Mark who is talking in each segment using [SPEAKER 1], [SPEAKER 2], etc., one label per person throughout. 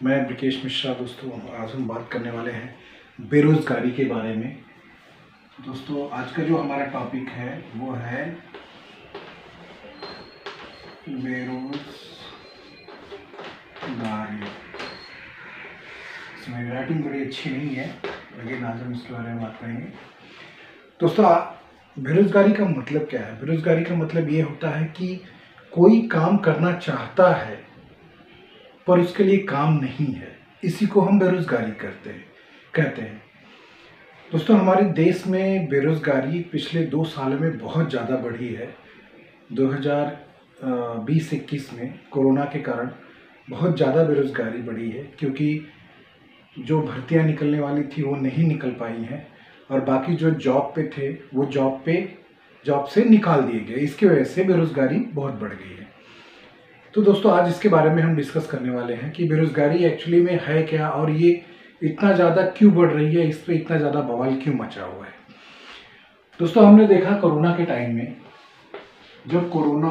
[SPEAKER 1] मैं ब्रिकेश मिश्रा। दोस्तों, आज हम बात करने वाले हैं बेरोज़गारी के बारे में। दोस्तों, आज का जो हमारा टॉपिक है वो है बेरोज़गारी। इसमें राइटिंग बड़ी अच्छी नहीं है, लेकिन आज हम इसके बारे में बात करेंगे। दोस्तों, बेरोज़गारी का मतलब क्या है? बेरोज़गारी का मतलब ये होता है कि कोई काम करना चाहता है पर उसके लिए काम नहीं है, इसी को हम बेरोज़गारी कहते हैं। दोस्तों, हमारे देश में बेरोज़गारी पिछले 2 सालों में बहुत ज़्यादा बढ़ी है। 2020-21 में कोरोना के कारण बहुत ज़्यादा बेरोज़गारी बढ़ी है, क्योंकि जो भर्तियां निकलने वाली थी वो नहीं निकल पाई हैं और बाकी जो जॉब पे थे वो जॉब से निकाल दिए गए। इसकी वजह से बेरोज़गारी बहुत बढ़ गई है। तो दोस्तों, आज इसके बारे में हम डिस्कस करने वाले हैं कि बेरोज़गारी एक्चुअली में है क्या और ये इतना ज़्यादा क्यों बढ़ रही है, इस पर इतना ज़्यादा बवाल क्यों मचा हुआ है। दोस्तों, हमने देखा कोरोना के टाइम में, जब कोरोना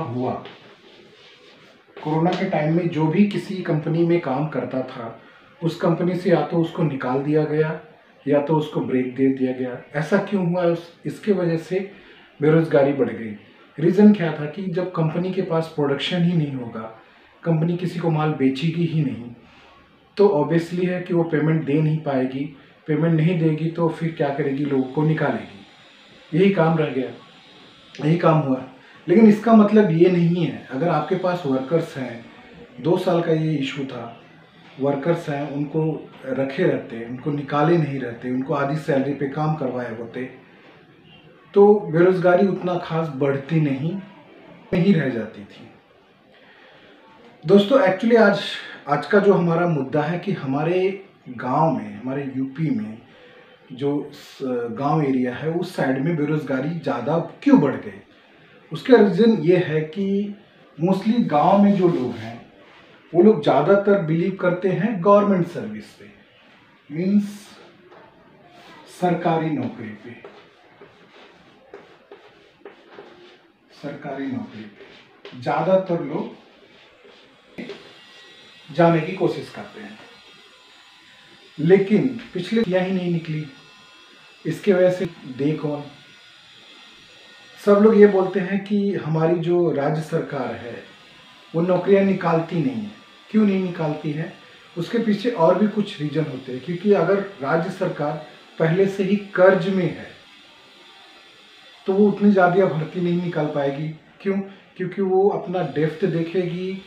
[SPEAKER 1] के टाइम में जो भी किसी कंपनी में काम करता था, उस कंपनी से या तो उसको निकाल दिया गया या तो उसको ब्रेक दे दिया गया। ऐसा क्यों हुआ? इसके वजह से बेरोज़गारी बढ़ गई। रीज़न क्या था कि जब कंपनी के पास प्रोडक्शन ही नहीं होगा, कंपनी किसी को माल बेचेगी ही नहीं, तो ऑब्वियसली है कि वो पेमेंट दे नहीं पाएगी। पेमेंट नहीं देगी तो फिर क्या करेगी? लोगों को निकालेगी। यही काम रह गया, यही काम हुआ। लेकिन इसका मतलब ये नहीं है, अगर आपके पास वर्कर्स हैं, 2 साल का ये इशू था, वर्कर्स हैं, उनको रखे रहते, उनको निकाले नहीं रहते, उनको आधी सैलरी पे काम करवाए होते, तो बेरोज़गारी उतना खास बढ़ती नहीं रह जाती थी। दोस्तों, एक्चुअली आज का जो हमारा मुद्दा है कि हमारे गांव में, हमारे यूपी में जो गांव एरिया है उस साइड में बेरोज़गारी ज़्यादा क्यों बढ़ गई। उसका रीज़न ये है कि मोस्टली गांव में जो लोग हैं वो लोग ज़्यादातर बिलीव करते हैं गवर्नमेंट सर्विस पे, मीन्स सरकारी नौकरी पे ज़्यादातर लोग जाने की कोशिश करते हैं। लेकिन पिछले ही नहीं निकली। इसके वजह से देखो, सब लोग ये बोलते हैं कि हमारी जो राज्य सरकार है वो नौकरियां निकालती नहीं है। क्यों नहीं निकालती है? उसके पीछे और भी कुछ रीजन होते हैं। क्योंकि अगर राज्य सरकार पहले से ही कर्ज में है तो वो उतनी ज़्यादा भर्ती नहीं निकाल पाएगी। क्यों? क्योंकि वो अपना डेप्थ देखेगी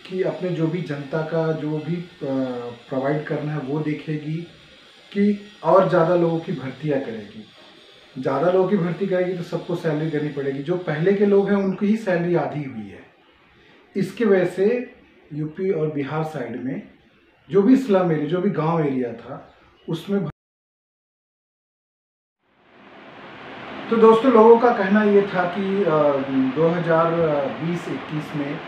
[SPEAKER 1] कि अपने जो भी जनता का जो भी प्रोवाइड करना है वो देखेगी कि और ज़्यादा लोगों की भर्तियाँ करेगी। ज़्यादा लोगों की भर्ती करेगी तो सबको सैलरी देनी पड़ेगी। जो पहले के लोग हैं उनकी ही सैलरी आधी हुई है। इसके वजह से यूपी और बिहार साइड में जो भी स्लम एरिया, जो भी गांव एरिया था, उसमें तो दोस्तों, लोगों का कहना ये था कि 2020-21 में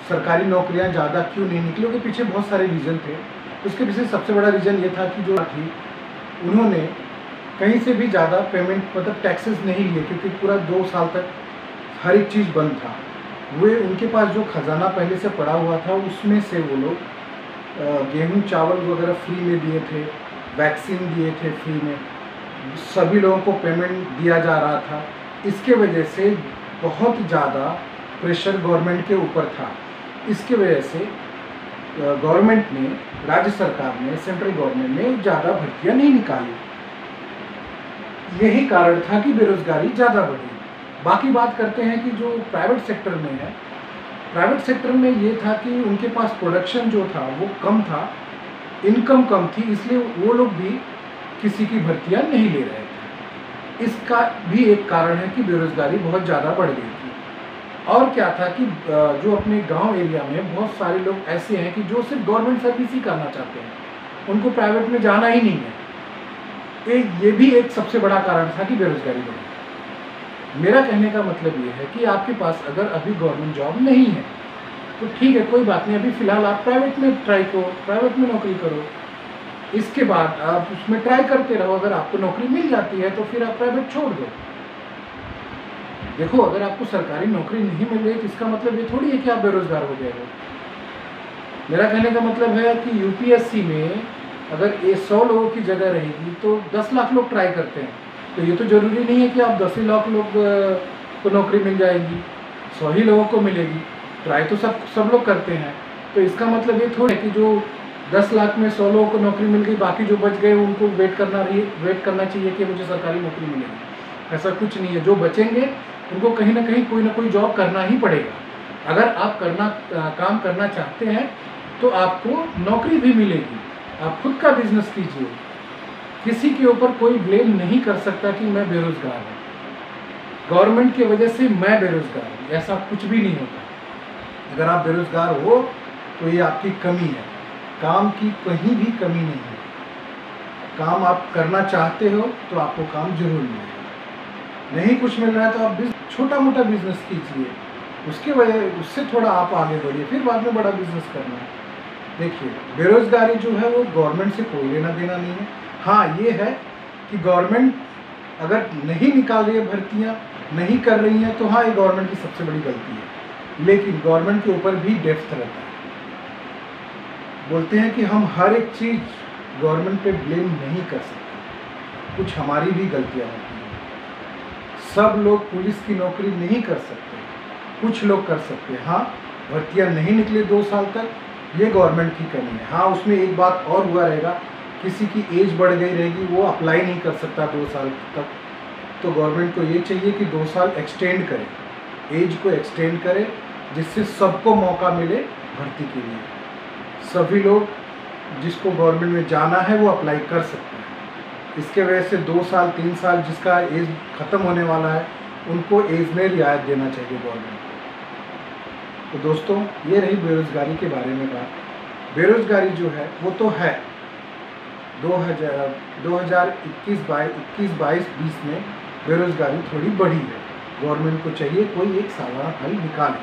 [SPEAKER 1] सरकारी नौकरियां ज़्यादा क्यों नहीं निकली। उसके पीछे बहुत सारे रीज़न थे। उसके पीछे सबसे बड़ा रीज़न ये था कि जो थी उन्होंने कहीं से भी ज़्यादा पेमेंट, मतलब टैक्सेस नहीं लिए, क्योंकि पूरा 2 साल तक हर एक चीज़ बंद था। वे उनके पास जो खजाना पहले से पड़ा हुआ था उसमें से वो लोग गेहूँ चावल वगैरह फ्री में दिए थे, वैक्सीन दिए थे फ्री में, सभी लोगों को पेमेंट दिया जा रहा था। इसके वजह से बहुत ज़्यादा प्रेशर गवर्नमेंट के ऊपर था। इसके वजह से गवर्नमेंट ने, राज्य सरकार ने, सेंट्रल गवर्नमेंट ने ज़्यादा भर्तियाँ नहीं निकाली। यही कारण था कि बेरोज़गारी ज़्यादा बढ़ी। बाकी बात करते हैं कि जो प्राइवेट सेक्टर में है, प्राइवेट सेक्टर में ये था कि उनके पास प्रोडक्शन जो था वो कम था, इनकम कम थी, इसलिए वो लोग भी किसी की भर्तियां नहीं ले रहे थे। इसका भी एक कारण है कि बेरोज़गारी बहुत ज़्यादा बढ़ गई थी। और क्या था कि जो अपने गांव एरिया में बहुत सारे लोग ऐसे हैं कि जो सिर्फ गवर्नमेंट सर्विस ही करना चाहते हैं, उनको प्राइवेट में जाना ही नहीं है। ये भी एक सबसे बड़ा कारण था कि बेरोज़गारी बढ़ी। मेरा कहने का मतलब ये है कि आपके पास अगर अभी गवर्नमेंट जॉब नहीं है तो ठीक है, कोई बात नहीं, अभी फ़िलहाल आप प्राइवेट में ट्राई करो, प्राइवेट में नौकरी करो। इसके बाद आप उसमें ट्राई करते रहो। अगर आपको नौकरी मिल जाती है तो फिर आप प्राइवेट छोड़ दो। देखो, अगर आपको सरकारी नौकरी नहीं मिल रही तो इसका मतलब ये थोड़ी है कि आप बेरोजगार हो गए हो। मेरा कहने का मतलब है कि यूपीएससी में अगर ये 100 लोगों की जगह रहेगी तो 10 लाख लोग ट्राई करते हैं, तो ये तो ज़रूरी नहीं है कि आप 10 ही लाख लोग को नौकरी मिल जाएगी, 100 ही लोगों को मिलेगी। ट्राई तो सब लोग करते हैं, तो इसका मतलब ये थोड़ा है कि जो 10 लाख में 100 लोगों को नौकरी मिल गई, बाकी जो बच गए उनको वेट करना चाहिए कि मुझे सरकारी नौकरी मिलेगी। ऐसा कुछ नहीं है, जो बचेंगे उनको कहीं ना कोई जॉब करना ही पड़ेगा। अगर आप काम करना चाहते हैं तो आपको नौकरी भी मिलेगी। आप खुद का बिजनेस कीजिए, किसी के ऊपर कोई ब्लेम नहीं कर सकता कि मैं बेरोजगार हूँ, गवर्नमेंट की वजह से मैं बेरोजगार हूँ, ऐसा कुछ भी नहीं होता। अगर आप बेरोजगार हो तो ये आपकी कमी है, काम की कहीं भी कमी नहीं है। काम आप करना चाहते हो तो आपको काम जरूर मिलेगा। नहीं कुछ मिल रहा है तो आप छोटा मोटा बिजनेस कीजिए, उससे थोड़ा आप आगे बढ़िए, फिर बाद में बड़ा बिजनेस करना है। देखिए, बेरोजगारी जो है वो गवर्नमेंट से कोई लेना देना नहीं है। हाँ, ये है कि गवर्नमेंट अगर नहीं निकाल रही है भर्तियाँ, नहीं कर रही है, तो हाँ, ये गवर्नमेंट की सबसे बड़ी गलती है। लेकिन गवर्नमेंट के ऊपर भी डेप्थ रहता है। बोलते हैं कि हम हर एक चीज़ गवर्नमेंट पे ब्लेम नहीं कर सकते, कुछ हमारी भी गलतियाँ होती हैं। सब लोग पुलिस की नौकरी नहीं कर सकते, कुछ लोग कर सकते हैं। हाँ, भर्तियाँ नहीं निकले 2 साल तक, ये गवर्नमेंट की कमी है। हाँ, उसमें एक बात और हुआ रहेगा, किसी की एज बढ़ गई रहेगी, वो अप्लाई नहीं कर सकता 2 साल तक, तो गवर्नमेंट को ये चाहिए कि 2 साल एक्सटेंड करे, एज को एक्सटेंड करे, जिससे सबको मौका मिले भर्ती के लिए। सभी लोग जिसको गवर्नमेंट में जाना है वो अप्लाई कर सकते हैं। इसके वजह से 2 साल 3 साल जिसका एज ख़त्म होने वाला है, उनको एज में रियायत देना चाहिए गवर्नमेंट को। तो दोस्तों, ये रही बेरोज़गारी के बारे में बात। बेरोज़गारी जो है वो तो है, 2021-22 में बेरोज़गारी थोड़ी बढ़ी है। गवर्नमेंट को चाहिए कोई एक साधारण हल निकाले,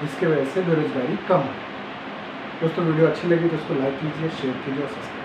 [SPEAKER 1] जिसके वजह से बेरोज़गारी कम हो। दोस्तों, वीडियो अच्छी लगी तो उसको लाइक कीजिए, शेयर कीजिए और सब्सक्राइब